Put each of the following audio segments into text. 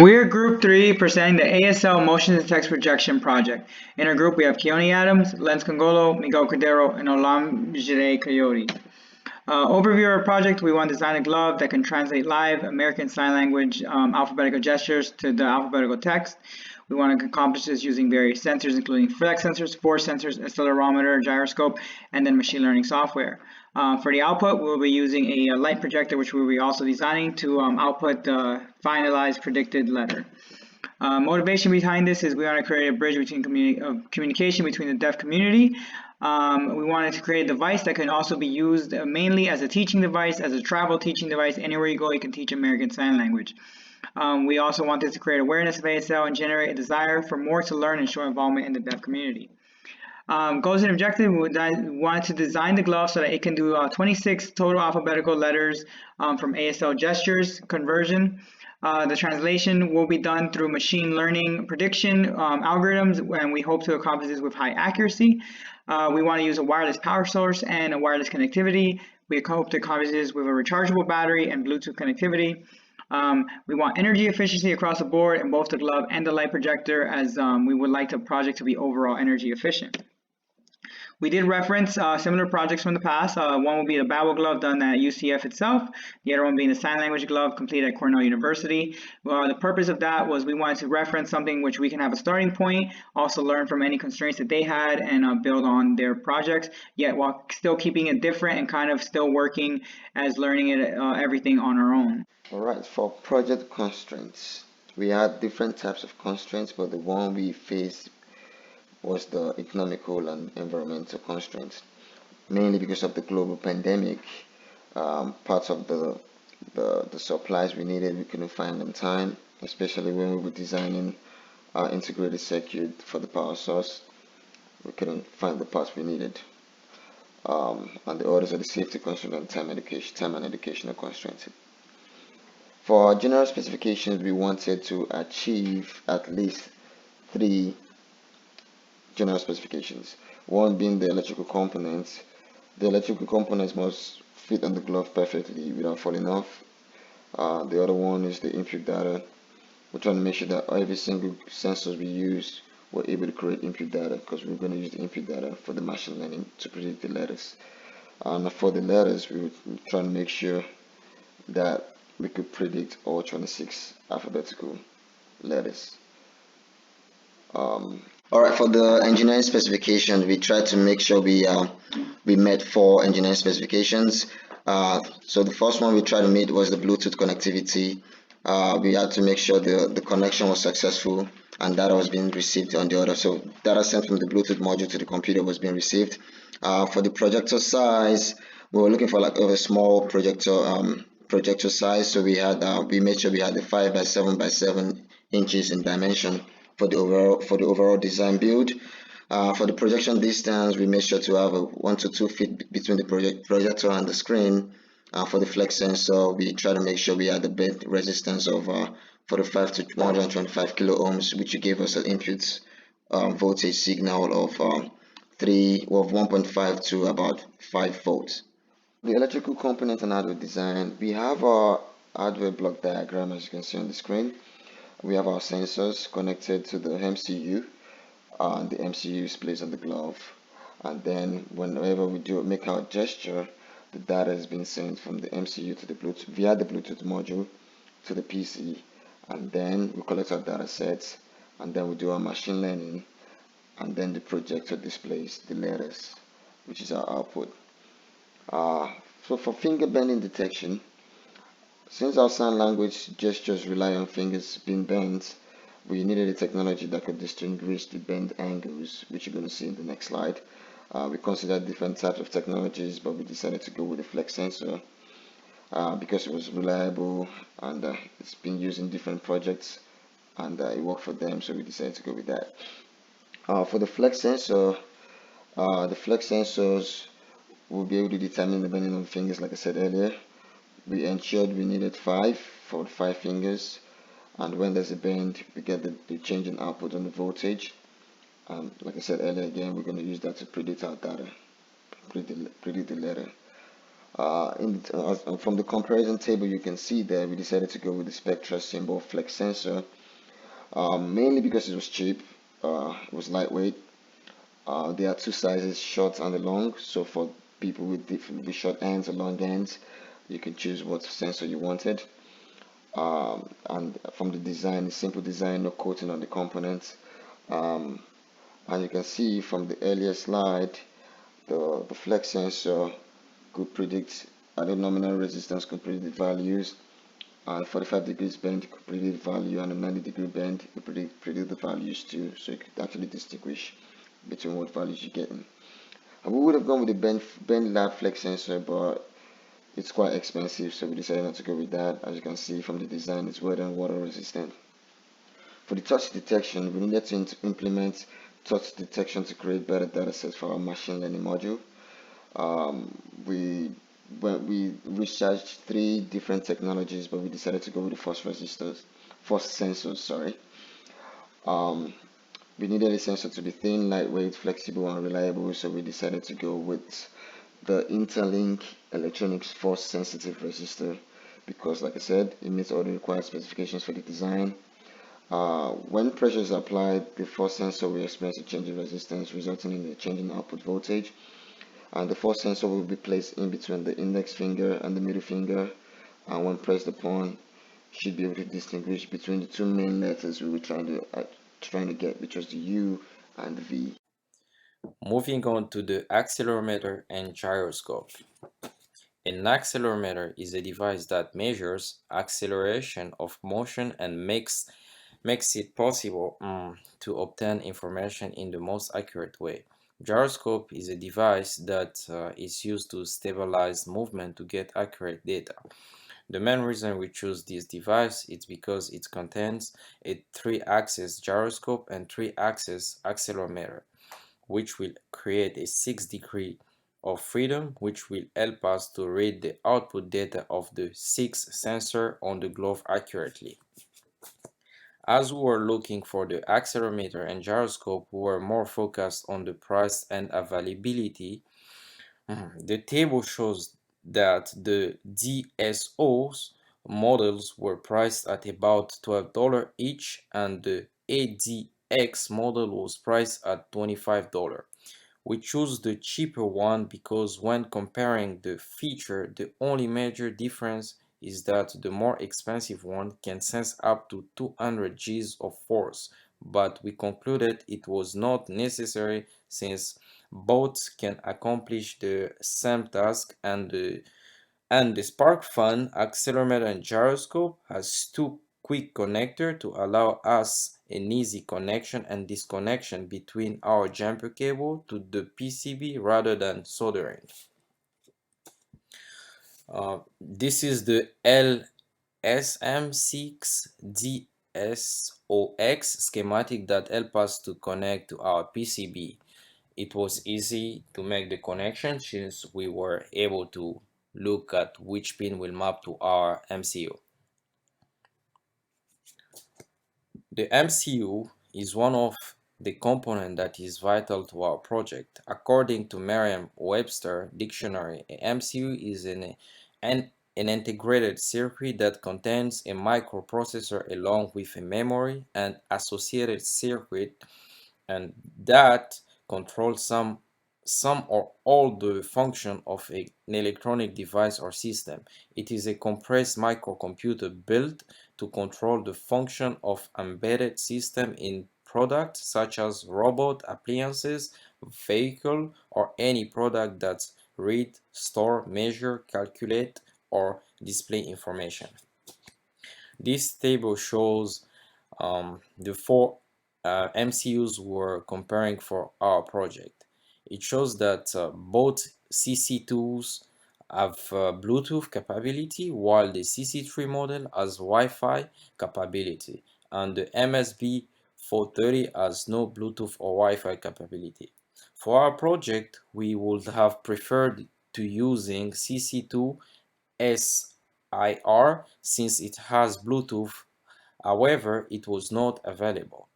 We're Group 3 presenting the ASL Motion to Text Projection Project. In our group, we have Keone Adams, Lenz Congolo, Miguel Cordero, and Olamjide Coyote. Overview of our project, we want to design a glove that can translate live American Sign Language alphabetical gestures to the alphabetical text. We want to accomplish this using various sensors, including flex sensors, force sensors, accelerometer, gyroscope, and then machine learning software. For the output, we'll be using a light projector, which we'll be also designing to output the finalized predicted letter. Motivation behind this is we want to create a bridge between communication between the deaf community. We wanted to create a device that can also be used mainly as a teaching device, as a travel teaching device. Anywhere you go, you can teach American Sign Language. We also wanted to create awareness of ASL and generate a desire for more to learn and show involvement in the deaf community. Goals and objectives, we wanted to design the glove so that it can do 26 total alphabetical letters from ASL gestures conversion. The translation will be done through machine learning prediction algorithms, and we hope to accomplish this with high accuracy. We want to use a wireless power source and a wireless connectivity. We hope to accomplish this with a rechargeable battery and Bluetooth connectivity. We want energy efficiency across the board in both the glove and the light projector, as we would like the project to be overall energy efficient. We did reference similar projects from the past. One will be the Babel glove done at UCF itself, the other one being the sign language glove completed at Cornell University. The purpose of that was we wanted to reference something which we can have a starting point, also learn from any constraints that they had, and build on their projects, yet while still keeping it different and kind of still working as learning it everything on our own. Alright, for project constraints, we had different types of constraints, but the one we faced was the economical and environmental constraints, mainly because of the global pandemic. Parts of the supplies we needed, we couldn't find in time, especially when we were designing our integrated circuit for the power source. We couldn't find the parts we needed. And the others are the safety constraint and time and educational constraints. For our general specifications, we wanted to achieve at least 3 general specifications. One being the electrical components. The electrical components must fit on the glove perfectly without falling off. The other one is the input data. We're trying to make sure that every single sensors we use were able to create input data, because we're going to use the input data for the machine learning to predict the letters. And for the letters, we were trying to make sure that we could predict all 26 alphabetical letters. Alright, for the engineering specifications, we tried to make sure we met 4 engineering specifications. So the first one we tried to meet was the Bluetooth connectivity. We had to make sure the connection was successful and data was being received on the other. So data sent from the Bluetooth module to the computer was being received. For the projector size, we were looking for like a small projector size. So we made sure we had the 5 by 7 by 7 inches in dimension for the overall design build. For the projection distance, we made sure to have a 1 to 2 feet between the projector and the screen. For the flex sensor, we try to make sure we had the bed resistance of 45 to 125 kilo ohms, which gave us an input voltage signal of 1.5 to about 5 volts. The electrical component and hardware design, we have our hardware block diagram, as you can see on the screen. We have our sensors connected to the MCU, and the MCU is placed on the glove. And then whenever we make our gesture, the data is being sent from the MCU to the Bluetooth via the Bluetooth module to the PC, and then we collect our data sets, and then we do our machine learning, and then the projector displays the letters, which is our output. So for finger bending detection, since our sign language gestures rely on fingers being bent, we needed a technology that could distinguish the bend angles, which you're going to see in the next slide. We considered different types of technologies, but we decided to go with the flex sensor because it was reliable and it's been used in different projects, and it worked for them, so we decided to go with that. For the flex sensor, the flex sensors will be able to determine the bending of fingers, like I said earlier. We ensured we needed 5 for 5 fingers, and when there's a bend, we get the change in output on the voltage. Like I said earlier, again, we're going to use that to predict our data, predict the letter. From the comparison table, you can see that we decided to go with the Spectra symbol flex sensor, mainly because it was cheap, it was lightweight. There are two sizes, short and the long. So for people with short ends or long ends, you can choose what sensor you wanted. And from the design, simple design, no coating on the components. Um, and you can see from the earlier slide, the flex sensor could predict at a nominal resistance could predict values, and 45 degrees bend could predict value, and a 90-degree bend could predict the values too. So you could actually distinguish between what values you're getting. And we would have gone with the bend lab flex sensor, but it's quite expensive, so we decided not to go with that. As you can see from the design, it's weather and water resistant. For the touch detection, we needed to implement touch detection to create better data sets for our machine learning module. Um, we we researched three different technologies, but we decided to go with the force sensors. Sorry. Um, we needed a sensor to be thin, lightweight, flexible, and reliable, so we decided to go with the Interlink electronics force sensitive resistor because, like I said, it meets all the required specifications for the design. When pressure is applied, the force sensor will experience a change in resistance, resulting in a change in output voltage. And the force sensor will be placed in between the index finger and the middle finger, and when pressed upon, should be able to distinguish between the two main letters we were trying to get, which was the U and the V. Moving on to the accelerometer and gyroscope. An accelerometer is a device that measures acceleration of motion and makes it possible to obtain information in the most accurate way. Gyroscope is a device that is used to stabilize movement to get accurate data. The main reason we choose this device is because it contains a 3-axis gyroscope and 3-axis accelerometer, which will create a 6 degree of freedom, which will help us to read the output data of the 6 sensor on the glove accurately. As we were looking for the accelerometer and gyroscope, we were more focused on the price and availability. The table shows that the DSOs models were priced at about $12 each, and the ADX model was priced at $25. We choose the cheaper one because when comparing the feature, the only major difference is that the more expensive one can sense up to 200 Gs of force, but we concluded it was not necessary since both can accomplish the same task, and the Spark Fun accelerometer and gyroscope has two quick connector to allow us an easy connection and disconnection between our jumper cable to the PCB rather than soldering. This is the LSM6DSOX schematic that help us to connect to our PCB. It was easy to make the connection since we were able to look at which pin will map to our MCU. The MCU is one of the components that is vital to our project. According to Merriam-Webster dictionary, a MCU is an integrated circuit that contains a microprocessor along with a memory and associated circuit, and that controls some or all the function of an electronic device or system. It is a compressed microcomputer built to control the function of embedded system in products such as robot appliances, vehicle, or any product that read, store, measure, calculate, or display information. This table shows the four MCUs we're comparing for our project. It shows that both CC2s have Bluetooth capability, while the CC3 model has Wi-Fi capability, and the MSB 430 has no Bluetooth or Wi-Fi capability. For our project, we would have preferred to using CC2 SIR since it has Bluetooth. However, it was not available.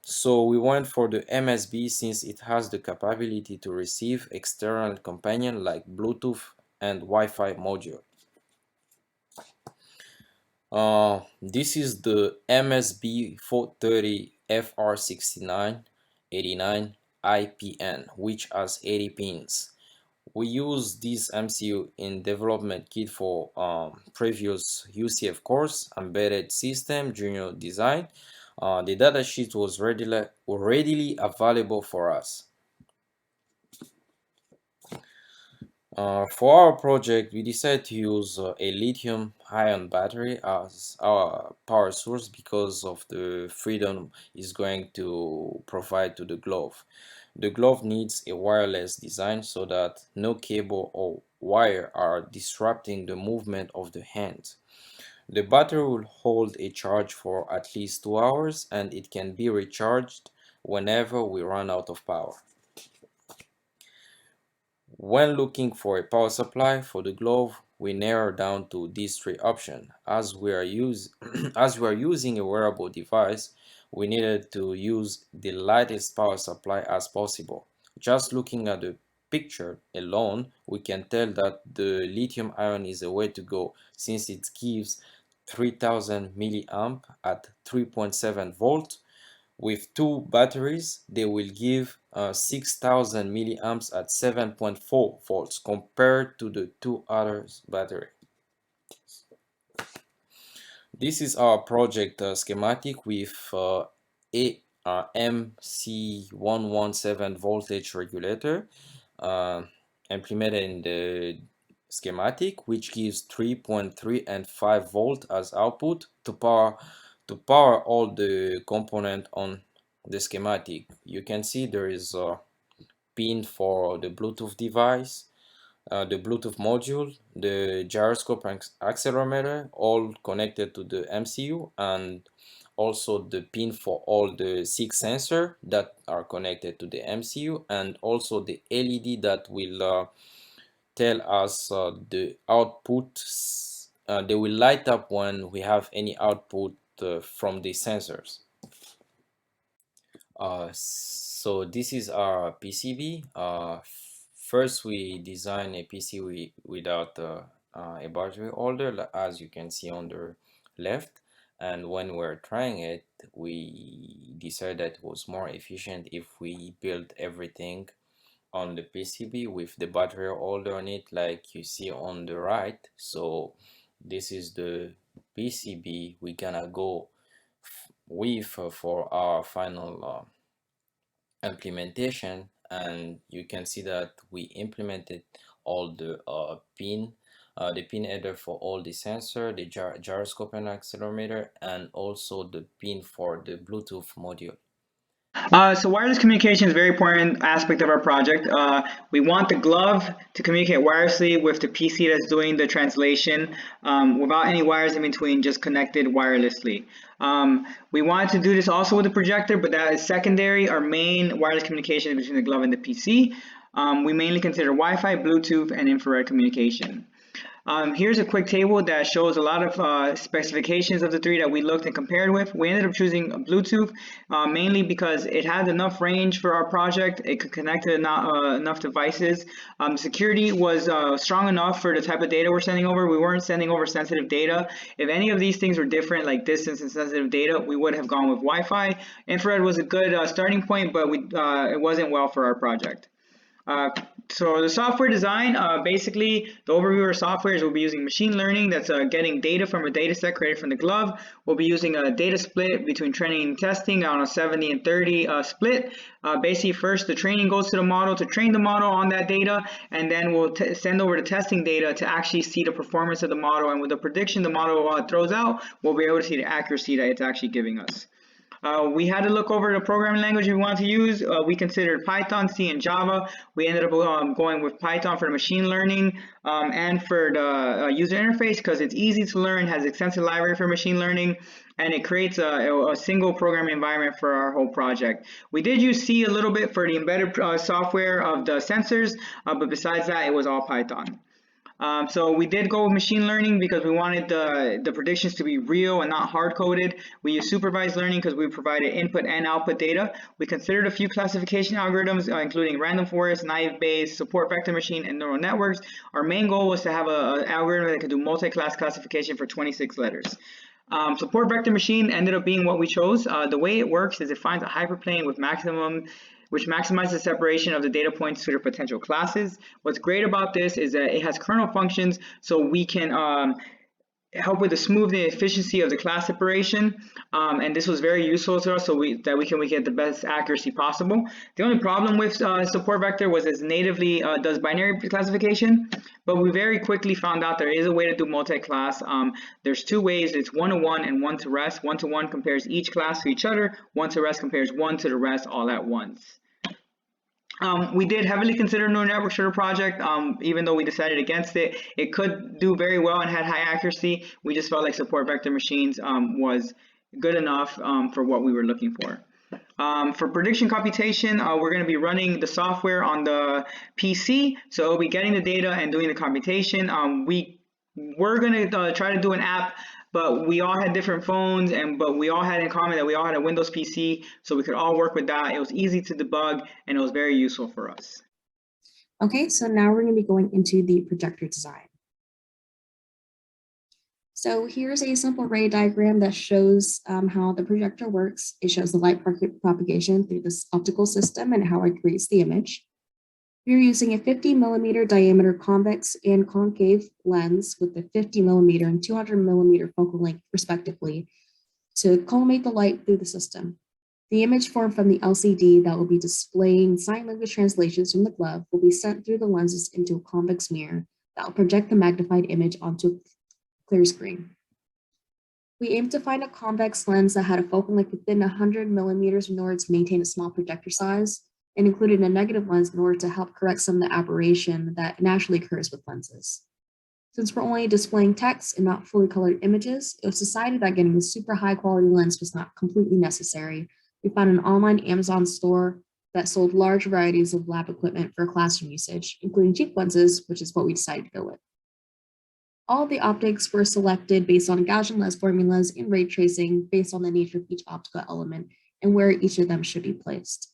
So we went for the MSB since it has the capability to receive external companion like Bluetooth and Wi-Fi module. This is the MSB 430 FR6989 IPN, which has 80 pins. We use this MCU in development kit for previous UCF course, Embedded System Junior Design. The datasheet was readily available for us. For our project, we decided to use a lithium-ion battery as our power source because of the freedom it's going to provide to the glove. The glove needs a wireless design so that no cable or wire are disrupting the movement of the hand. The battery will hold a charge for at least 2 hours and it can be recharged whenever we run out of power. When looking for a power supply for the glove, we narrow down to these three options. As we are using a wearable device, we needed to use the lightest power supply as possible. Just looking at the picture alone, we can tell that the lithium ion is a way to go since it gives 3000 milliamp at 3.7 volt. With two batteries, they will give 6000 milliamps at 7.4 volts compared to the two others battery. This is our project schematic with a MC117 voltage regulator implemented in the schematic, which gives 3.3 and 5 volt as output to power all the component on the schematic. You can see there is a pin for the Bluetooth device, the Bluetooth module, the gyroscope and accelerometer, all connected to the MCU, and also the pin for all the 6 sensors that are connected to the MCU, and also the LED that will tell us the output. They will light up when we have any output from the sensors. So this is our PCB. First, we design a PC without a battery holder, as you can see on the left. And when we're trying it, we decided that it was more efficient if we build everything on the PCB with the battery holder on it, like you see on the right. So this is the PCB we're gonna go with for our final implementation, and you can see that we implemented all the pin header for all the sensor, the gyroscope and accelerometer, and also the pin for the Bluetooth module. So wireless communication is a very important aspect of our project. We want the glove to communicate wirelessly with the PC that's doing the translation without any wires in between, just connected wirelessly. We wanted to do this also with the projector, but that is secondary. Our main wireless communication is between the glove and the PC. We mainly consider Wi-Fi, Bluetooth, and infrared communication. Here's a quick table that shows a lot of specifications of the three that we looked and compared with. We ended up choosing Bluetooth mainly because it had enough range for our project. It could connect to enough devices. Security was strong enough for the type of data we're sending over. We weren't sending over sensitive data. If any of these things were different, like distance and sensitive data, we would have gone with Wi-Fi. Infrared was a good starting point, but it wasn't well for our project. So the software design, basically the overview of our software is we'll be using machine learning that's getting data from a data set created from the glove. We'll be using a data split between training and testing on a 70 and 30 split. Basically first the training goes to the model to train the model on that data, and then we'll send over the testing data to actually see the performance of the model, and with the prediction the model throws out, we'll be able to see the accuracy that it's actually giving us. We had to look over the programming language we want to use. We considered Python, C, and Java. We ended up going with Python for machine learning and for the user interface because it's easy to learn, has extensive library for machine learning, and it creates a single programming environment for our whole project. We did use C a little bit for the embedded software of the sensors, but besides that, it was all Python. So we did go with machine learning because we wanted the predictions to be real and not hard-coded. We used supervised learning because we provided input and output data. We considered a few classification algorithms, including random forest, naive Bayes, support vector machine, and neural networks. Our main goal was to have an algorithm that could do multi-class classification for 26 letters. Support vector machine ended up being what we chose. The way it works is it finds a hyperplane with which maximizes separation of the data points to their potential classes. What's great about this is that it has kernel functions, so we can help with the smoothing and efficiency of the class separation, and this was very useful to us, so we can get the best accuracy possible. The only problem with support vector was it natively does binary classification, but we very quickly found out there is a way to do multi-class. There's two ways. It's one-to-one and one-to-rest. One-to-one compares each class to each other. One-to-rest compares one to the rest all at once. We did heavily consider neural networks for the project, even though we decided against it. It could do very well and had high accuracy. We just felt like support vector machines was good enough for what we were looking for. For prediction computation, we're going to be running the software on the PC, so it'll be getting the data and doing the computation. We were going to try to do an app, but we all had different phones, but we all had in common that we all had a Windows PC, so we could all work with that. It was easy to debug, and it was very useful for us. Okay, so now we're going to be going into the projector design. So here's a simple ray diagram that shows how the projector works. It shows the light propagation through this optical system and how it creates the image. We're using a 50mm diameter convex and concave lens with a 50mm and 200mm focal length, respectively, to collimate the light through the system. The image formed from the LCD that will be displaying sign language translations from the glove will be sent through the lenses into a convex mirror that will project the magnified image onto a clear screen. We aimed to find a convex lens that had a focal length within 100mm in order to maintain a small projector size, and included a negative lens in order to help correct some of the aberration that naturally occurs with lenses. Since we're only displaying text and not fully colored images, it was decided that getting a super high quality lens was not completely necessary. We found an online Amazon store that sold large varieties of lab equipment for classroom usage, including cheap lenses, which is what we decided to go with. All of the optics were selected based on Gaussian lens formulas and ray tracing based on the nature of each optical element and where each of them should be placed.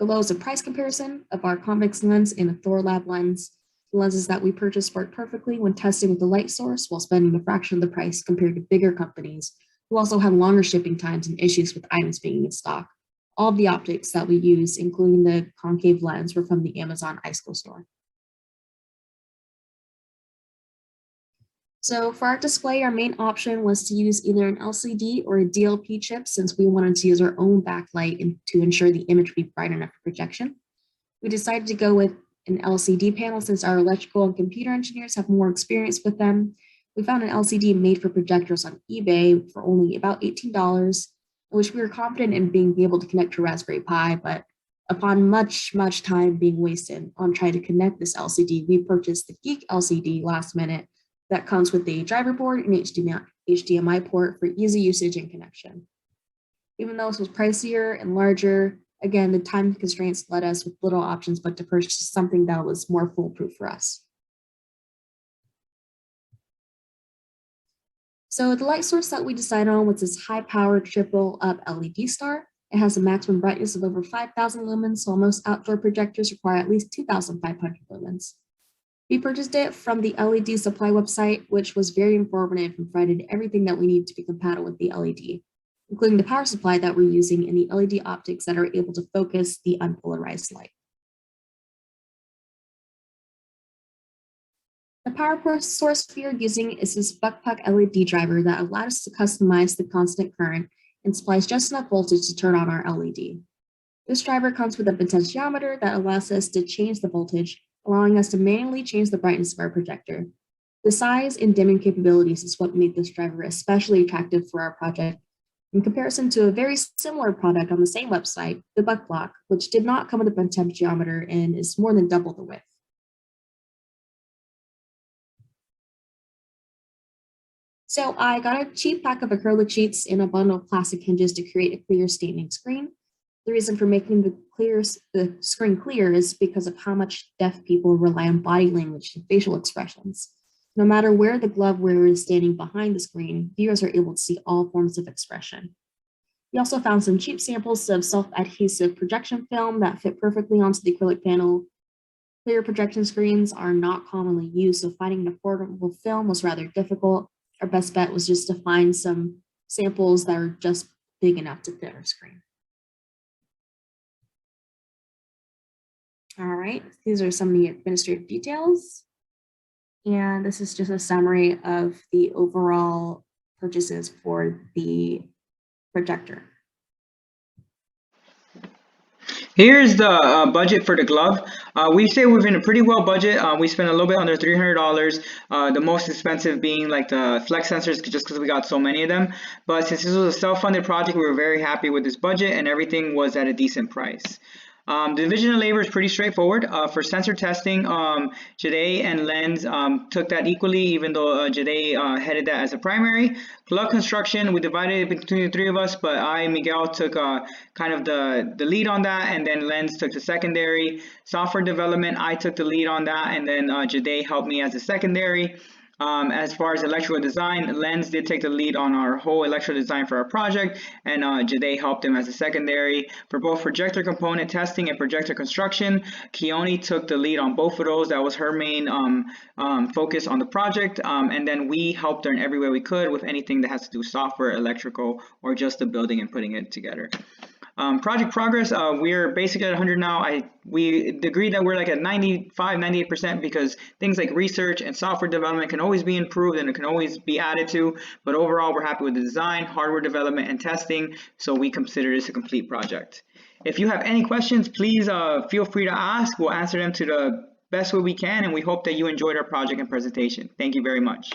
Below is a price comparison of our convex lens and a Thorlab lens. The lenses that we purchased worked perfectly when testing with the light source while spending a fraction of the price compared to bigger companies who also had longer shipping times and issues with items being in stock. All of the optics that we used, including the concave lens, were from the Amazon iSchool store. So for our display, our main option was to use either an LCD or a DLP chip since we wanted to use our own backlight to ensure the image would be bright enough for projection. We decided to go with an LCD panel since our electrical and computer engineers have more experience with them. We found an LCD made for projectors on eBay for only about $18, which we were confident in being able to connect to Raspberry Pi, but upon much time being wasted on trying to connect this LCD, we purchased the Geek LCD last minute that comes with a driver board and HDMI port for easy usage and connection. Even though this was pricier and larger, again, the time constraints led us with little options but to purchase something that was more foolproof for us. So the light source that we decided on was this high-powered triple-up LED star. It has a maximum brightness of over 5,000 lumens, so most outdoor projectors require at least 2,500 lumens. We purchased it from the LED supply website, which was very informative and provided everything that we need to be compatible with the LED, including the power supply that we're using and the LED optics that are able to focus the unpolarized light. The power source we are using is this buck-puck LED driver that allowed us to customize the constant current and supplies just enough voltage to turn on our LED. This driver comes with a potentiometer that allows us to change the voltage, allowing us to manually change the brightness of our projector. The size and dimming capabilities is what made this driver especially attractive for our project in comparison to a very similar product on the same website, the Buck Block, which did not come with a potentiometer and is more than double the width. So I got a cheap pack of acrylic sheets and a bundle of plastic hinges to create a clear standing screen. The reason for making the screen clear is because of how much deaf people rely on body language and facial expressions. No matter where the glove wearer is standing behind the screen, viewers are able to see all forms of expression. We also found some cheap samples of self-adhesive projection film that fit perfectly onto the acrylic panel. Clear projection screens are not commonly used, so finding an affordable film was rather difficult. Our best bet was just to find some samples that are just big enough to fit our screen. All right, these are some of the administrative details. And this is just a summary of the overall purchases for the projector. Here's the budget for the glove. We say we've been a pretty well budget. We spent a little bit under $300. The most expensive being like the flex sensors, just because we got so many of them. But since this was a self-funded project, we were very happy with this budget, and everything was at a decent price. The division of labor is pretty straightforward. For sensor testing, Jade and Lens took that equally, even though Jade headed that as a primary. Glove construction, we divided it between the three of us, but Miguel, took kind of the lead on that, and then Lens took the secondary. Software development, I took the lead on that, and then Jade helped me as a secondary. As far as electrical design, Lens did take the lead on our whole electrical design for our project, and Jade helped him as a secondary. For both projector component testing and projector construction, Keone took the lead on both of those. That was her main focus on the project, and then we helped her in every way we could with anything that has to do with software, electrical, or just the building and putting it together. Project progress, we're basically at 100 now. We agreed that we're like at 95, 98% because things like research and software development can always be improved and it can always be added to. But overall, we're happy with the design, hardware development, and testing. So we consider this a complete project. If you have any questions, please feel free to ask. We'll answer them to the best way we can, and we hope that you enjoyed our project and presentation. Thank you very much.